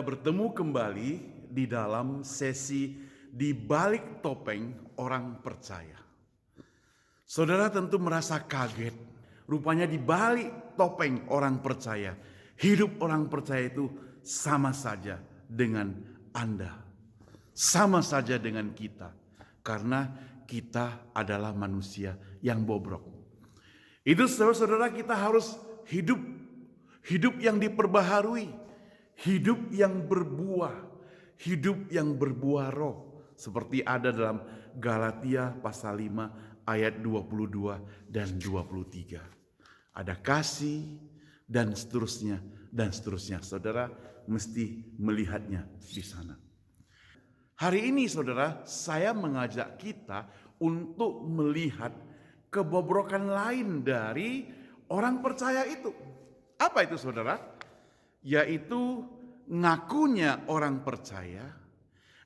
kita bertemu kembali di dalam sesi di balik topeng orang percaya. Saudara tentu merasa kaget. Rupanya di balik topeng orang percaya, hidup orang percaya itu sama saja dengan Anda. Sama saja dengan kita. Karena kita adalah manusia yang bobrok. Itu saudara-saudara, kita harus hidup yang diperbaharui, hidup yang berbuah, hidup yang berbuah roh, seperti ada dalam Galatia pasal 5 ayat 22 dan 23. Ada kasih dan seterusnya dan seterusnya. Saudara mesti melihatnya di sana. Hari ini saudara, saya mengajak kita untuk melihat kebobrokan lain dari orang percaya itu. Apa itu saudara? Yaitu ngakunya orang percaya,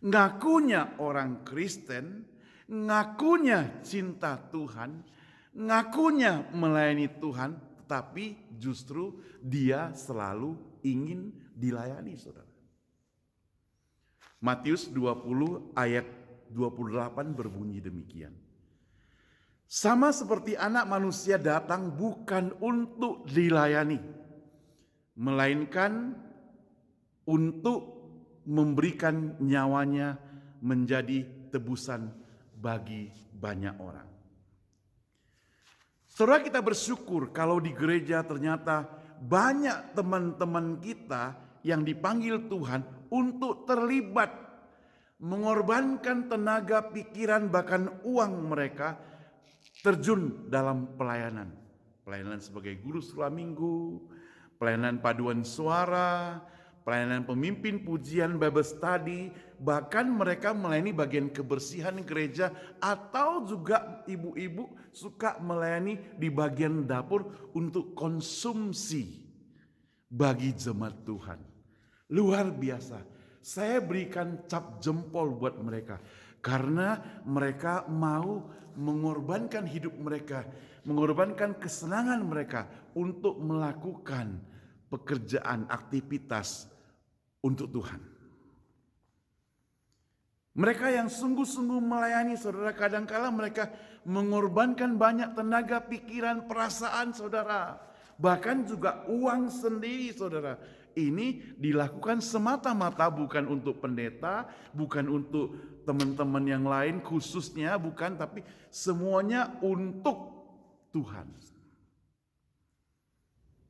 ngakunya orang Kristen, ngakunya cinta Tuhan, ngakunya melayani Tuhan, tetapi justru dia selalu ingin dilayani saudara. Matius 20 ayat 28 berbunyi demikian. Sama seperti anak manusia datang bukan untuk dilayani, melainkan untuk memberikan nyawanya menjadi tebusan bagi banyak orang. Saudara, kita bersyukur kalau di gereja ternyata banyak teman-teman kita yang dipanggil Tuhan untuk terlibat, mengorbankan tenaga, pikiran, bahkan uang mereka terjun dalam pelayanan. Pelayanan sebagai guru sekolah minggu, pelayanan paduan suara, pelayanan pemimpin pujian, Bible study, bahkan mereka melayani bagian kebersihan gereja, atau juga ibu-ibu suka melayani di bagian dapur untuk konsumsi bagi jemaat Tuhan. Luar biasa. Saya berikan cap jempol buat mereka karena mereka mau mengorbankan hidup mereka, mengorbankan kesenangan mereka untuk melakukan pekerjaan, aktivitas untuk Tuhan. Mereka yang sungguh-sungguh melayani saudara, kadangkala mereka mengorbankan banyak tenaga, pikiran, perasaan saudara. Bahkan juga uang sendiri saudara. Ini dilakukan semata-mata bukan untuk pendeta, bukan untuk teman-teman yang lain khususnya, bukan, tapi semuanya untuk Tuhan.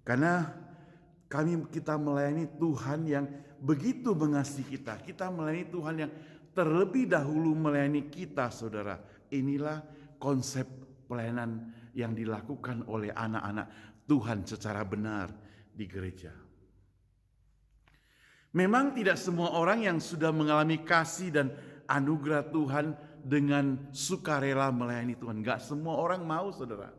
Karena kita melayani Tuhan yang begitu mengasihi kita. Kita melayani Tuhan yang terlebih dahulu melayani kita saudara. Inilah konsep pelayanan yang dilakukan oleh anak-anak Tuhan secara benar di gereja. Memang tidak semua orang yang sudah mengalami kasih dan anugerah Tuhan dengan sukarela melayani Tuhan. Gak semua orang mau saudara.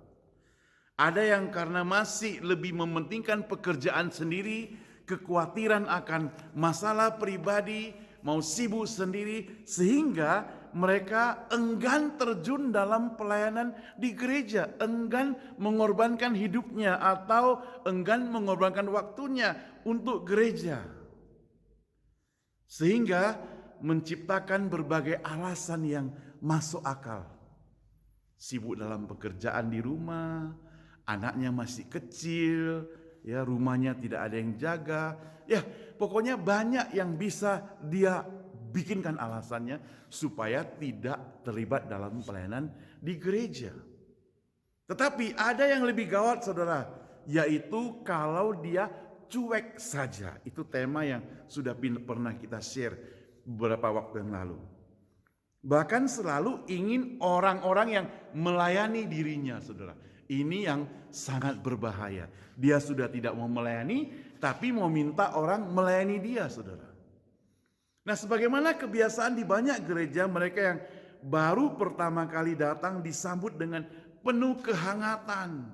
Ada yang karena masih lebih mementingkan pekerjaan sendiri, kekhawatiran akan masalah pribadi, mau sibuk sendiri, sehingga mereka enggan terjun dalam pelayanan di gereja, enggan mengorbankan hidupnya atau enggan mengorbankan waktunya untuk gereja. Sehingga menciptakan berbagai alasan yang masuk akal. Sibuk dalam pekerjaan di rumah, anaknya masih kecil, ya rumahnya tidak ada yang jaga. Ya, pokoknya banyak yang bisa dia bikinkan alasannya supaya tidak terlibat dalam pelayanan di gereja. Tetapi ada yang lebih gawat saudara, yaitu kalau dia cuek saja. Itu tema yang sudah pernah kita share beberapa waktu yang lalu. Bahkan selalu ingin orang-orang yang melayani dirinya saudara. Ini yang sangat berbahaya. Dia sudah tidak mau melayani, tapi mau minta orang melayani dia saudara. Nah, sebagaimana kebiasaan di banyak gereja, mereka yang baru pertama kali datang disambut dengan penuh kehangatan.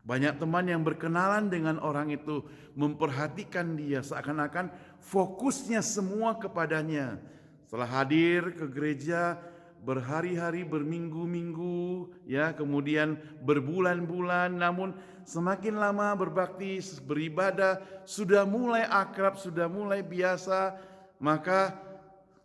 Banyak teman yang berkenalan dengan orang itu, memperhatikan dia, seakan-akan fokusnya semua kepadanya. Setelah hadir ke gereja, berhari-hari, berminggu-minggu, ya, kemudian berbulan-bulan, namun semakin lama berbakti, beribadah, sudah mulai akrab, sudah mulai biasa, maka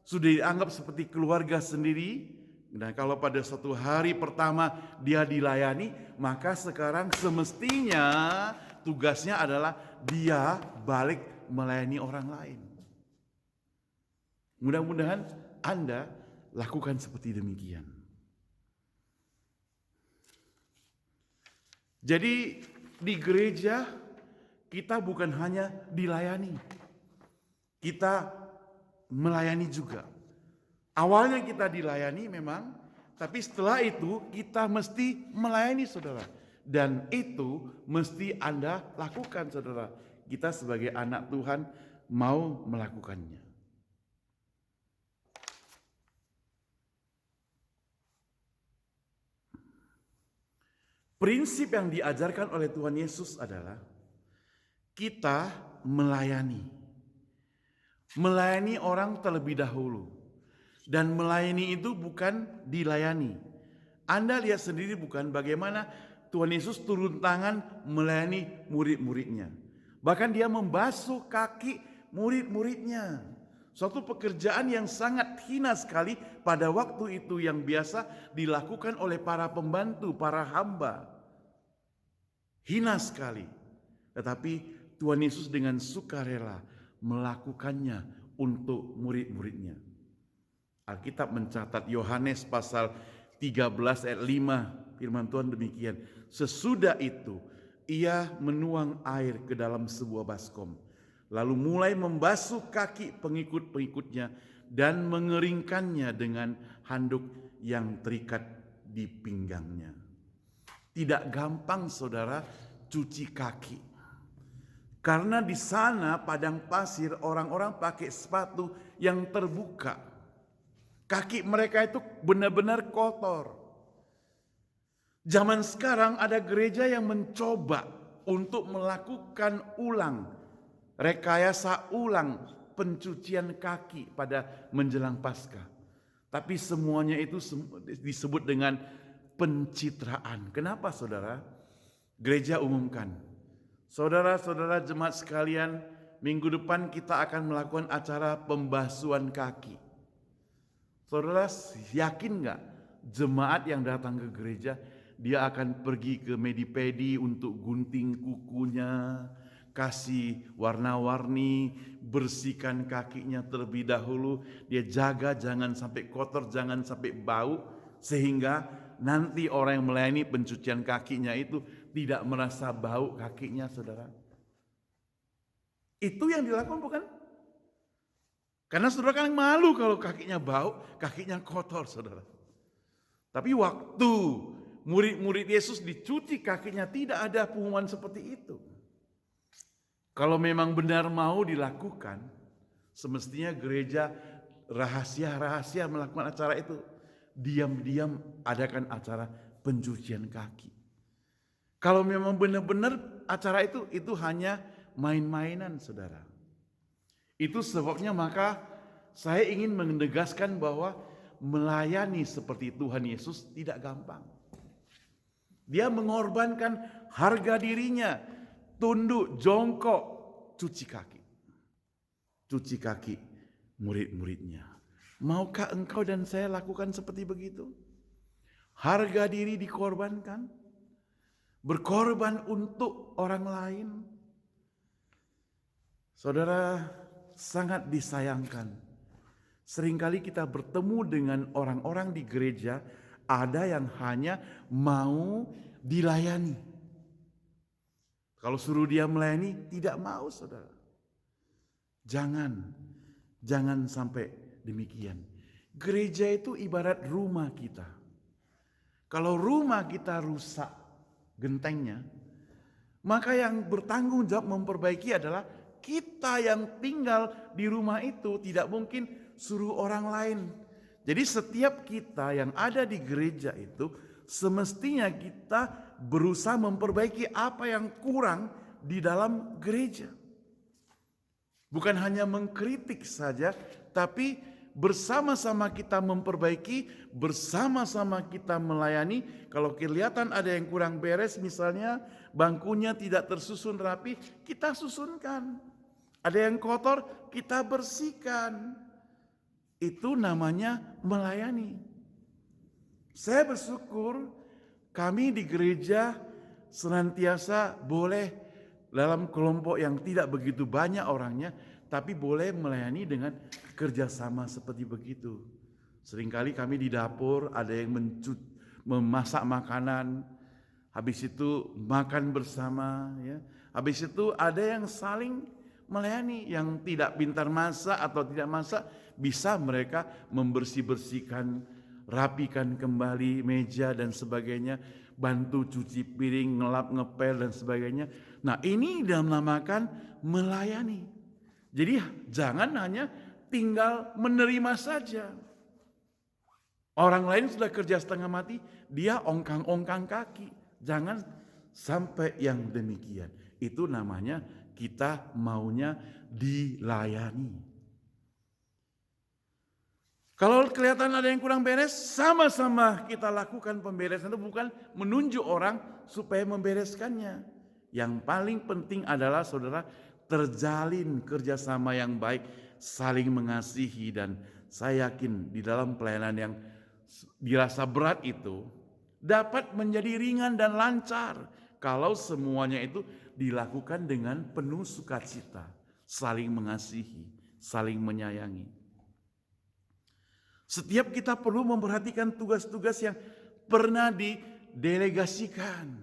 sudah dianggap seperti keluarga sendiri. Dan kalau pada suatu hari pertama dia dilayani, maka sekarang semestinya tugasnya adalah dia balik melayani orang lain. Mudah-mudahan Anda lakukan seperti demikian. Jadi di gereja kita bukan hanya dilayani, kita melayani juga. Awalnya kita dilayani memang, tapi setelah itu kita mesti melayani, saudara. Dan itu mesti Anda lakukan, saudara. Kita sebagai anak Tuhan mau melakukannya. Prinsip yang diajarkan oleh Tuhan Yesus adalah kita melayani. Melayani orang terlebih dahulu. Dan melayani itu bukan dilayani. Anda lihat sendiri bukan bagaimana Tuhan Yesus turun tangan melayani murid-muridnya. Bahkan dia membasuh kaki murid-muridnya. Suatu pekerjaan yang sangat hina sekali pada waktu itu, yang biasa dilakukan oleh para pembantu, para hamba. Hina sekali. Tetapi Tuhan Yesus dengan sukarela melakukannya untuk murid-muridnya. Alkitab mencatat, Yohanes pasal 13 ayat 5, firman Tuhan demikian. Sesudah itu ia menuang air ke dalam sebuah baskom, lalu mulai membasuh kaki pengikut-pengikutnya dan mengeringkannya dengan handuk yang terikat di pinggangnya. Tidak gampang, saudara, cuci kaki. Karena di sana padang pasir, orang-orang pakai sepatu yang terbuka. Kaki mereka itu benar-benar kotor. Zaman sekarang ada gereja yang mencoba untuk melakukan ulang, rekayasa ulang pencucian kaki pada menjelang Paskah. Tapi semuanya itu disebut dengan pencitraan. Kenapa, saudara? Gereja umumkan, saudara-saudara jemaat sekalian, minggu depan kita akan melakukan acara pembasuhan kaki. Saudara yakin gak jemaat yang datang ke gereja, dia akan pergi ke Medipedi untuk gunting kukunya, kasih warna-warni, bersihkan kakinya terlebih dahulu. Dia jaga jangan sampai kotor, jangan sampai bau, sehingga nanti orang yang melayani pencucian kakinya itu tidak merasa bau kakinya, saudara. Itu yang dilakukan bukan? Karena saudara kan malu kalau kakinya bau, kakinya kotor, saudara. Tapi waktu murid-murid Yesus dicuci kakinya, tidak ada pengumuman seperti itu. Kalau memang benar mau dilakukan, semestinya gereja rahasia-rahasia melakukan acara itu. Diam-diam adakan acara pencucian kaki. Kalau memang benar-benar acara itu hanya main-mainan, saudara. Itu sebabnya maka saya ingin menegaskan bahwa melayani seperti Tuhan Yesus tidak gampang. Dia mengorbankan harga dirinya, tunduk, jongkok, cuci kaki. Cuci kaki murid-muridnya. Maukah engkau dan saya lakukan seperti begitu? Harga diri dikorbankan, berkorban untuk orang lain. Saudara, sangat disayangkan. Seringkali kita bertemu dengan orang-orang di gereja, ada yang hanya mau dilayani. Kalau suruh dia melayani, tidak mau, saudara. Jangan sampai demikian. Gereja itu ibarat rumah kita. Kalau rumah kita rusak gentengnya, maka yang bertanggung jawab memperbaiki adalah kita yang tinggal di rumah itu. Tidak mungkin suruh orang lain. Jadi setiap kita yang ada di gereja itu semestinya kita berusaha memperbaiki apa yang kurang di dalam gereja. Bukan hanya mengkritik saja, tapi bersama-sama kita memperbaiki, bersama-sama kita melayani. Kalau kelihatan ada yang kurang beres, misalnya bangkunya tidak tersusun rapi, kita susunkan. Ada yang kotor, kita bersihkan. Itu namanya melayani. Saya bersyukur kami di gereja senantiasa boleh dalam kelompok yang tidak begitu banyak orangnya, tapi boleh melayani dengan kerjasama seperti begitu. Seringkali kami di dapur ada yang memasak makanan, habis itu makan bersama, ya. Habis itu ada yang saling melayani, yang tidak pintar masak atau tidak masak, bisa mereka membersih-bersihkan, rapikan kembali meja dan sebagainya, bantu cuci piring, ngelap, ngepel dan sebagainya. Nah, ini dinamakan melayani. Jadi jangan hanya tinggal menerima saja. Orang lain sudah kerja setengah mati, dia ongkang-ongkang kaki. Jangan sampai yang demikian. Itu namanya kita maunya dilayani. Kalau kelihatan ada yang kurang beres, sama-sama kita lakukan pemberesan. Itu bukan menunjuk orang supaya membereskannya. Yang paling penting adalah saudara, terjalin kerjasama yang baik, saling mengasihi. Dan saya yakin di dalam pelayanan yang dirasa berat itu dapat menjadi ringan dan lancar kalau semuanya itu dilakukan dengan penuh sukacita, saling mengasihi, saling menyayangi. Setiap kita perlu memperhatikan tugas-tugas yang pernah didelegasikan.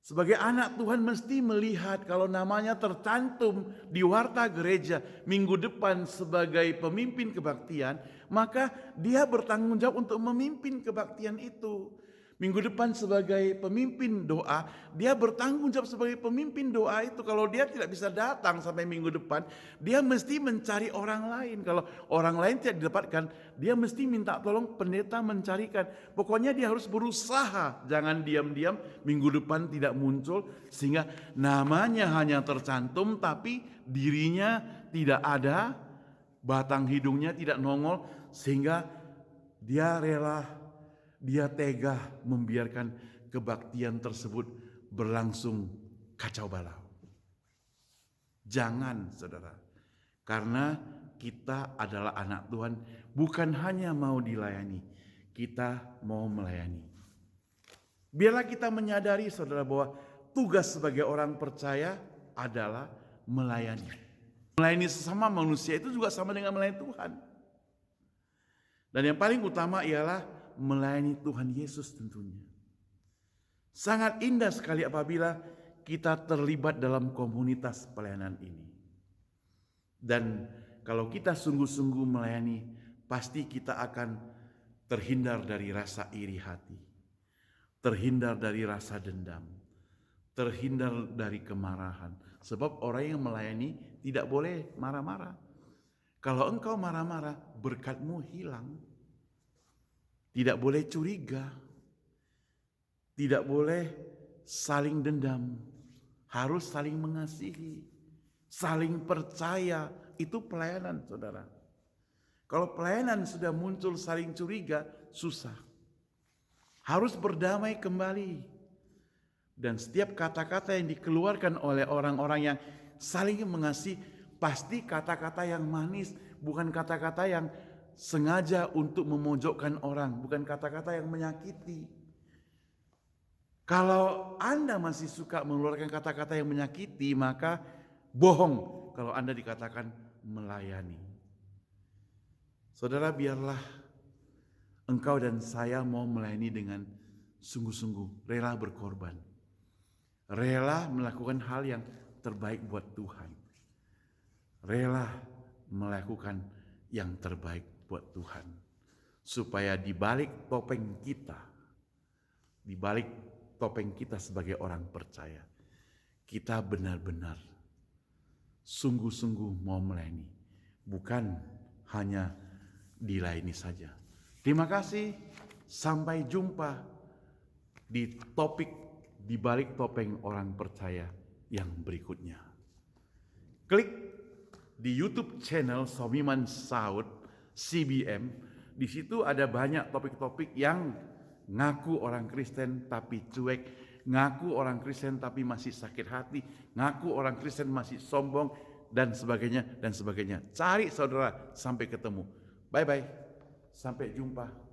Sebagai anak Tuhan mesti melihat kalau namanya tercantum di warta gereja minggu depan sebagai pemimpin kebaktian, maka dia bertanggung jawab untuk memimpin kebaktian itu. Minggu depan sebagai pemimpin doa, dia bertanggung jawab sebagai pemimpin doa itu. Kalau dia tidak bisa datang sampai minggu depan, dia mesti mencari orang lain. Kalau orang lain tidak didapatkan, dia mesti minta tolong pendeta mencarikan. Pokoknya dia harus berusaha, jangan diam-diam minggu depan tidak muncul. Sehingga namanya hanya tercantum tapi dirinya tidak ada, batang hidungnya tidak nongol. Sehingga dia rela, dia tega membiarkan kebaktian tersebut berlangsung kacau balau. Jangan, saudara. Karena kita adalah anak Tuhan, bukan hanya mau dilayani, kita mau melayani. Biarlah kita menyadari, saudara, bahwa tugas sebagai orang percaya adalah melayani. Melayani sesama manusia itu juga sama dengan melayani Tuhan. Dan yang paling utama ialah melayani Tuhan Yesus tentunya. Sangat indah sekali apabila kita terlibat dalam komunitas pelayanan ini. Dan kalau kita sungguh-sungguh melayani, pasti kita akan terhindar dari rasa iri hati, terhindar dari rasa dendam, terhindar dari kemarahan. Sebab orang yang melayani tidak boleh marah-marah. Kalau engkau marah-marah, berkatmu hilang. Tidak boleh curiga, tidak boleh saling dendam, harus saling mengasihi, saling percaya. Itu pelayanan, saudara. Kalau pelayanan sudah muncul saling curiga, susah. Harus berdamai kembali. Dan setiap kata-kata yang dikeluarkan oleh orang-orang yang saling mengasihi, pasti kata-kata yang manis, bukan kata-kata yang sengaja untuk memojokkan orang, bukan kata-kata yang menyakiti. Kalau Anda masih suka mengeluarkan kata-kata yang menyakiti, maka bohong kalau Anda dikatakan melayani. Saudara, biarlah engkau dan saya mau melayani dengan sungguh-sungguh, rela berkorban. Rela melakukan hal yang terbaik buat Tuhan. Rela melakukan yang terbaik buat Tuhan, supaya di balik topeng kita sebagai orang percaya, kita benar-benar sungguh-sungguh mau melayani, bukan hanya dilayani saja. Terima kasih, sampai jumpa di topik di balik topeng orang percaya yang berikutnya. Klik di YouTube channel Somiman Saud CBM. Di situ ada banyak topik-topik yang ngaku orang Kristen tapi cuek, ngaku orang Kristen tapi masih sakit hati, ngaku orang Kristen masih sombong, dan sebagainya dan sebagainya. Cari saudara sampai ketemu. Bye-bye. Sampai jumpa.